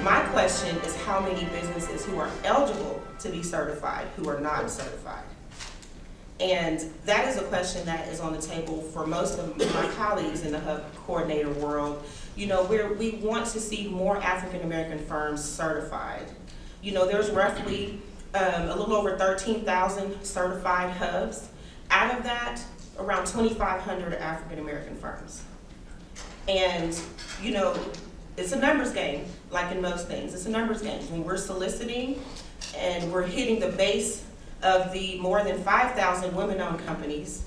My question is how many businesses who are eligible to be certified who are not certified? And that is a question that is on the table for most of my colleagues in the Hub coordinator world. You know, we want to see more African American firms certified. You know, there's roughly a little over 13,000 certified hubs. Out of that, around 2,500 are African American firms. And, you know, it's a numbers game, like in most things. It's a numbers game. When we're soliciting and we're hitting the base of the more than 5,000 women-owned companies,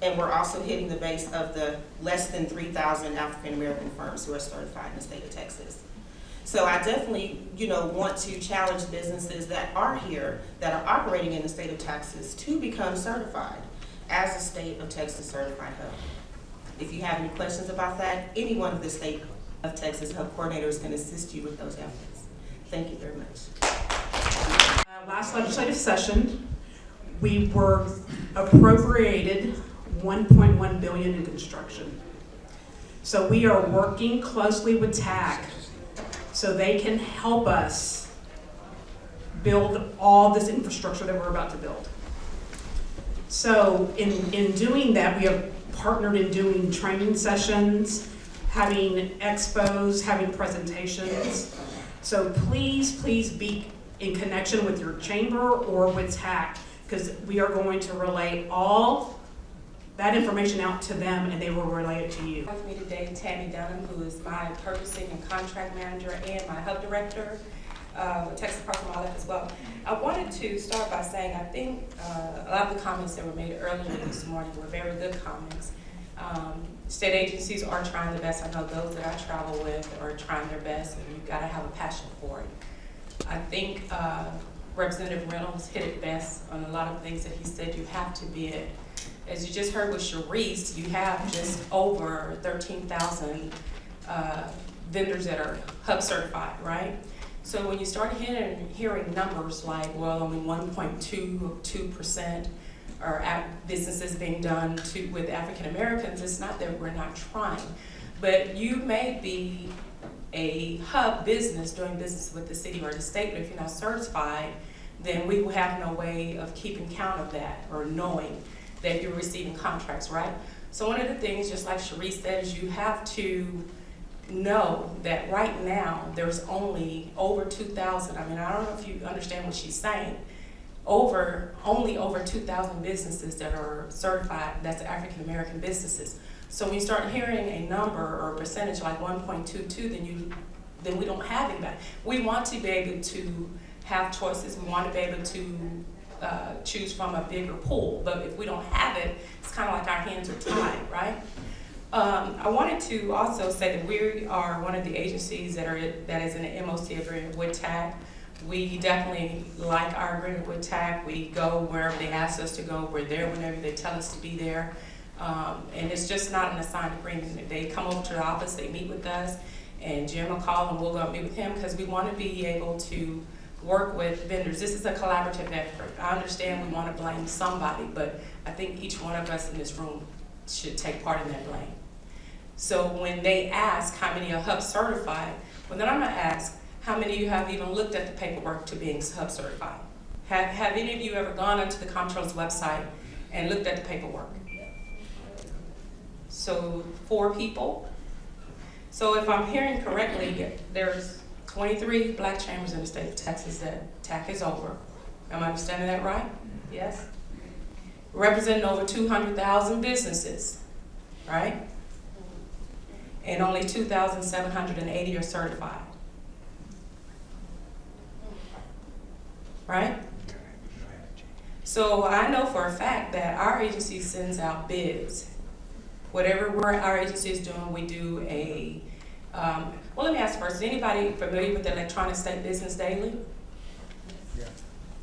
and we're also hitting the base of the less than 3,000 African-American firms who are certified in the state of Texas. So I definitely, you know, want to challenge businesses that are here, that are operating in the state of Texas, to become certified as a state of Texas certified hub. If you have any questions about that, any one of the state of Texas hub coordinators can assist you with those efforts. Thank you very much. Last legislative session, we were appropriated $1.1 billion in construction. So we are working closely with Taaacc so they can help us build all this infrastructure that we're about to build. So in doing that, we have partnered in doing training sessions, having expos, having presentations. So please be in connection with your chamber or with Taaacc, because we are going to relay all that information out to them and they will relay it to you. With me today, Tammy Dunham, who is my purchasing and contract manager and my hub director with Texas Department of Wildlife as well. I wanted to start by saying I think a lot of the comments that were made earlier this morning were very good comments. State agencies are trying their best. I know those that I travel with are trying their best, and you've got to have a passion for it. I think Representative Reynolds hit it best on a lot of things that he said. You have to be it. As you just heard with Sharice, you have just over 13,000 vendors that are hub certified, right? So when you start hearing numbers like, well, only 1.2% are businesses being done with African Americans, it's not that we're not trying. But you may be a hub business doing business with the city or the state, but if you're not certified, then we will have no way of keeping count of that or knowing that you're receiving contracts, right? So one of the things, just like Sharice said, is you have to know that right now there's only over 2,000. I mean, I don't know if you understand what she's saying. Only over 2,000 businesses that are certified, that's African American businesses. So when you start hearing a number or a percentage like 1.22, then we don't have anybody. We want to be able to have choices. We want to be able to choose from a bigger pool. But if we don't have it, it's kind of like our hands are tied, right? I wanted to also say that we are one of the agencies that is in an MOC agreement with Taaacc. We definitely like our agreement with Taaacc. We go wherever they ask us to go. We're there whenever they tell us to be there. And it's just not an assigned agreement. They come over to the office, they meet with us, and Jim will call and we'll go meet with him because we want to be able to work with vendors. This is a collaborative effort. I understand we want to blame somebody, but I think each one of us in this room should take part in that blame. So when they ask how many are hub certified, well then I'm going to ask how many of you have even looked at the paperwork to being hub certified. Have any of you ever gone onto the comptroller's website and looked at the paperwork? So 4 people. So if I'm hearing correctly, there's 23 black chambers in the state of Texas that Taaacc is over. Am I understanding that right? Yes? Representing over 200,000 businesses, right? And only 2,780 are certified. Right? So I know for a fact that our agency sends out bids. Whatever our agency is doing, we do a, well, let me ask first, is anybody familiar with the Electronic State Business Daily? Yeah.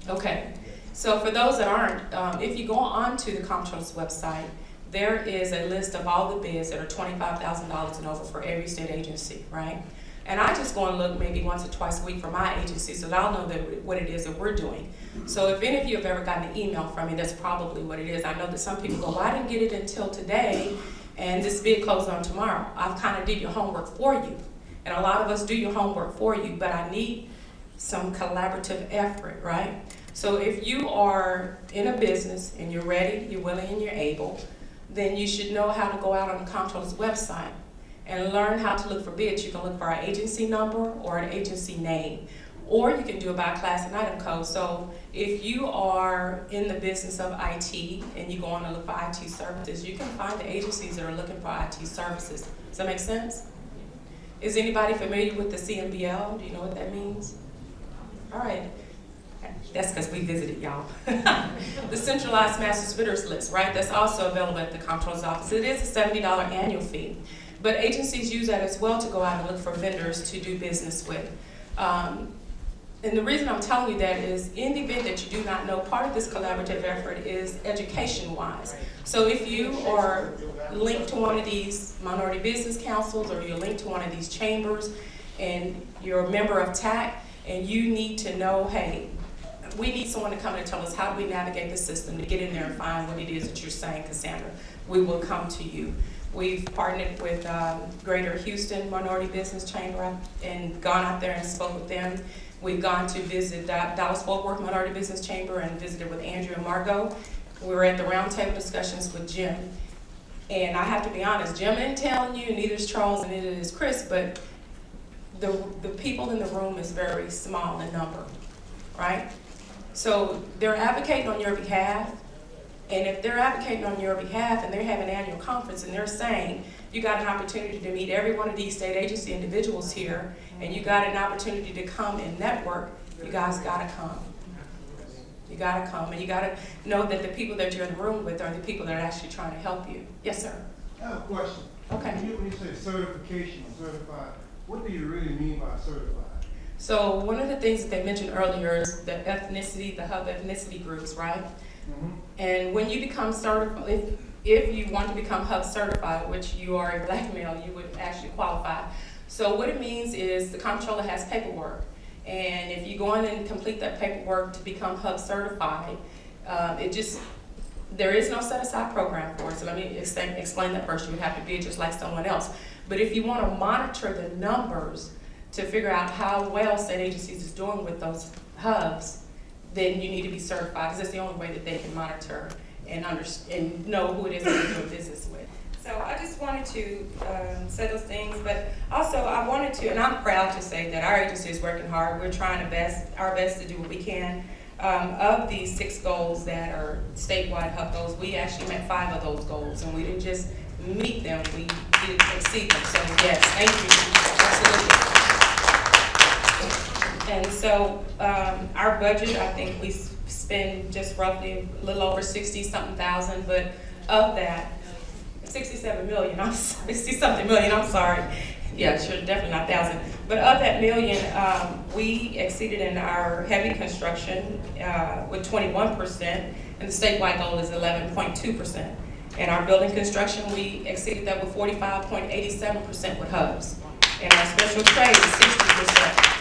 Okay, so for those that aren't, if you go onto the comptroller's website, there is a list of all the bids that are $25,000 and over for every state agency, right? And I just go and look maybe once or twice a week for my agency so that I'll know what it is that we're doing. So if any of you have ever gotten an email from me, that's probably what it is. I know that some people go, well, I didn't get it until today, and this bid closed on tomorrow. I've kind of did your homework for you. And a lot of us do your homework for you, but I need some collaborative effort, right? So if you are in a business and you're ready, you're willing, and you're able, then you should know how to go out on the comptroller's website and learn how to look for bids. You can look for our agency number or an agency name, or you can do it by class and item code. So if you are in the business of IT and you go on and look for IT services, you can find the agencies that are looking for IT services. Does that make sense? Is anybody familiar with the CMBL? Do you know what that means? All right. That's because we visited y'all. The centralized master's bidders list, right? That's also available at the comptroller's office. It is a $70 annual fee, but agencies use that as well to go out and look for vendors to do business with. And the reason I'm telling you that is, in the event that you do not know, part of this collaborative effort is education-wise. So if you are linked to one of these minority business councils, or you're linked to one of these chambers, and you're a member of Taaacc, and you need to know, hey, we need someone to come and tell us how do we navigate the system to get in there and find what it is that you're saying, Cassandra. We will come to you. We've partnered with Greater Houston Minority Business Chamber and gone out there and spoke with them. We've gone to visit Dallas-Fort Worth Minority Business Chamber and visited with Andrew and Margot. We were at the roundtable discussions with Jim. And I have to be honest, Jim isn't telling you, neither is Charles and neither is Chris, but the people in the room is very small in number, right? So they're advocating on your behalf, and if they're advocating on your behalf and they have an annual conference and they're saying, you got an opportunity to meet every one of these state agency individuals here, and you got an opportunity to come and network, you guys gotta come. You gotta come, and you gotta know that the people that you're in the room with are the people that are actually trying to help you. Yes, sir? I have a question. Okay. When you say certification, certified, what do you really mean by certified? So one of the things that they mentioned earlier is the ethnicity, the hub ethnicity groups, right? Mm-hmm. And when you become certified, if you want to become hub certified, which you are a black male, you would actually qualify. So what it means is the comptroller has paperwork. And if you go in and complete that paperwork to become hub certified, there is no set aside program for it. So let me explain that first. You would have to be just like someone else. But if you want to monitor the numbers to figure out how well state agencies is doing with those hubs, then you need to be certified, because that's the only way that they can monitor and know who it is that they're doing business with. So I just wanted to say those things, but also I wanted to, and I'm proud to say that our agency is working hard. We're trying our best to do what we can. Of these 6 goals that are statewide hub goals, we actually met 5 of those goals, and we didn't just meet them, we did exceed them. So yes, thank you, absolutely. And so our budget, I think we spend just roughly a little over 60-something thousand, but of that, 67 million, 60-something million, I'm sorry. Yeah, sure, definitely not thousand. But of that million, we exceeded in our heavy construction with 21%, and the statewide goal is 11.2%. And our building construction, we exceeded that with 45.87% with hubs. And our special trade is 60%.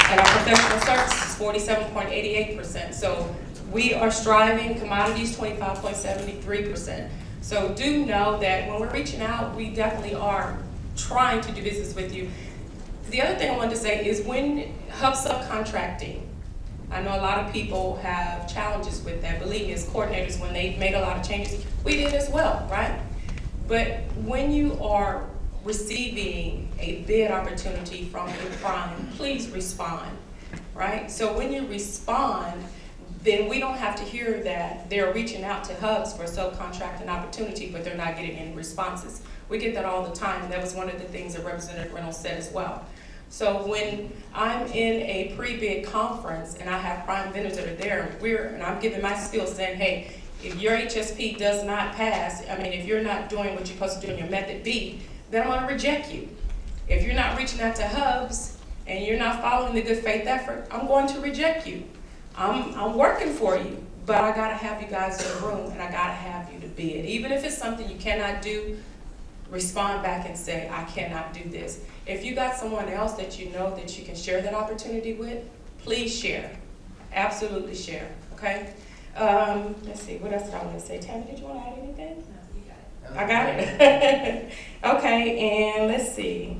And our professional services, 47.88%. So we are striving, commodities 25.73%. So do know that when we're reaching out, we definitely are trying to do business with you. The other thing I wanted to say is when hub subcontracting, I know a lot of people have challenges with that. Believe me, as coordinators, when they made a lot of changes, we did as well, right? But when you are receiving a bid opportunity from a prime, please respond, right? So when you respond, then we don't have to hear that they're reaching out to hubs for subcontracting opportunity, but they're not getting any responses. We get that all the time, and that was one of the things that Representative Reynolds said as well. So when I'm in a pre-bid conference and I have prime vendors that are there, and I'm giving my spiel saying, hey, if your HSP does not pass, if you're not doing what you're supposed to do in your method B, then I'm gonna reject you. If you're not reaching out to hubs and you're not following the good faith effort, I'm going to reject you. I'm working for you, but I gotta have you guys in the room, and I gotta have you to bid. Even if it's something you cannot do, respond back and say, I cannot do this. If you got someone else that you know that you can share that opportunity with, please share. Absolutely share, okay? Let's see, what else did I want to say? Tammy, did you want to add anything? No, you got it. I got it? Okay, and let's see.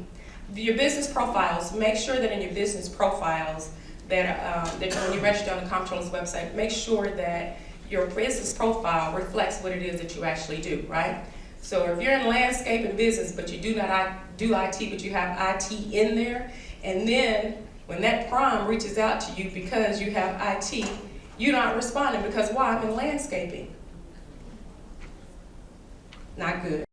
your business profiles, make sure that in your business profiles that when you register on the comptroller's website, make sure that your business profile reflects what it is that you actually do, right? So if you're in landscaping business, but you do not do IT, but you have IT in there, and then when that prime reaches out to you because you have IT, you're not responding because why? I'm in landscaping. Not good.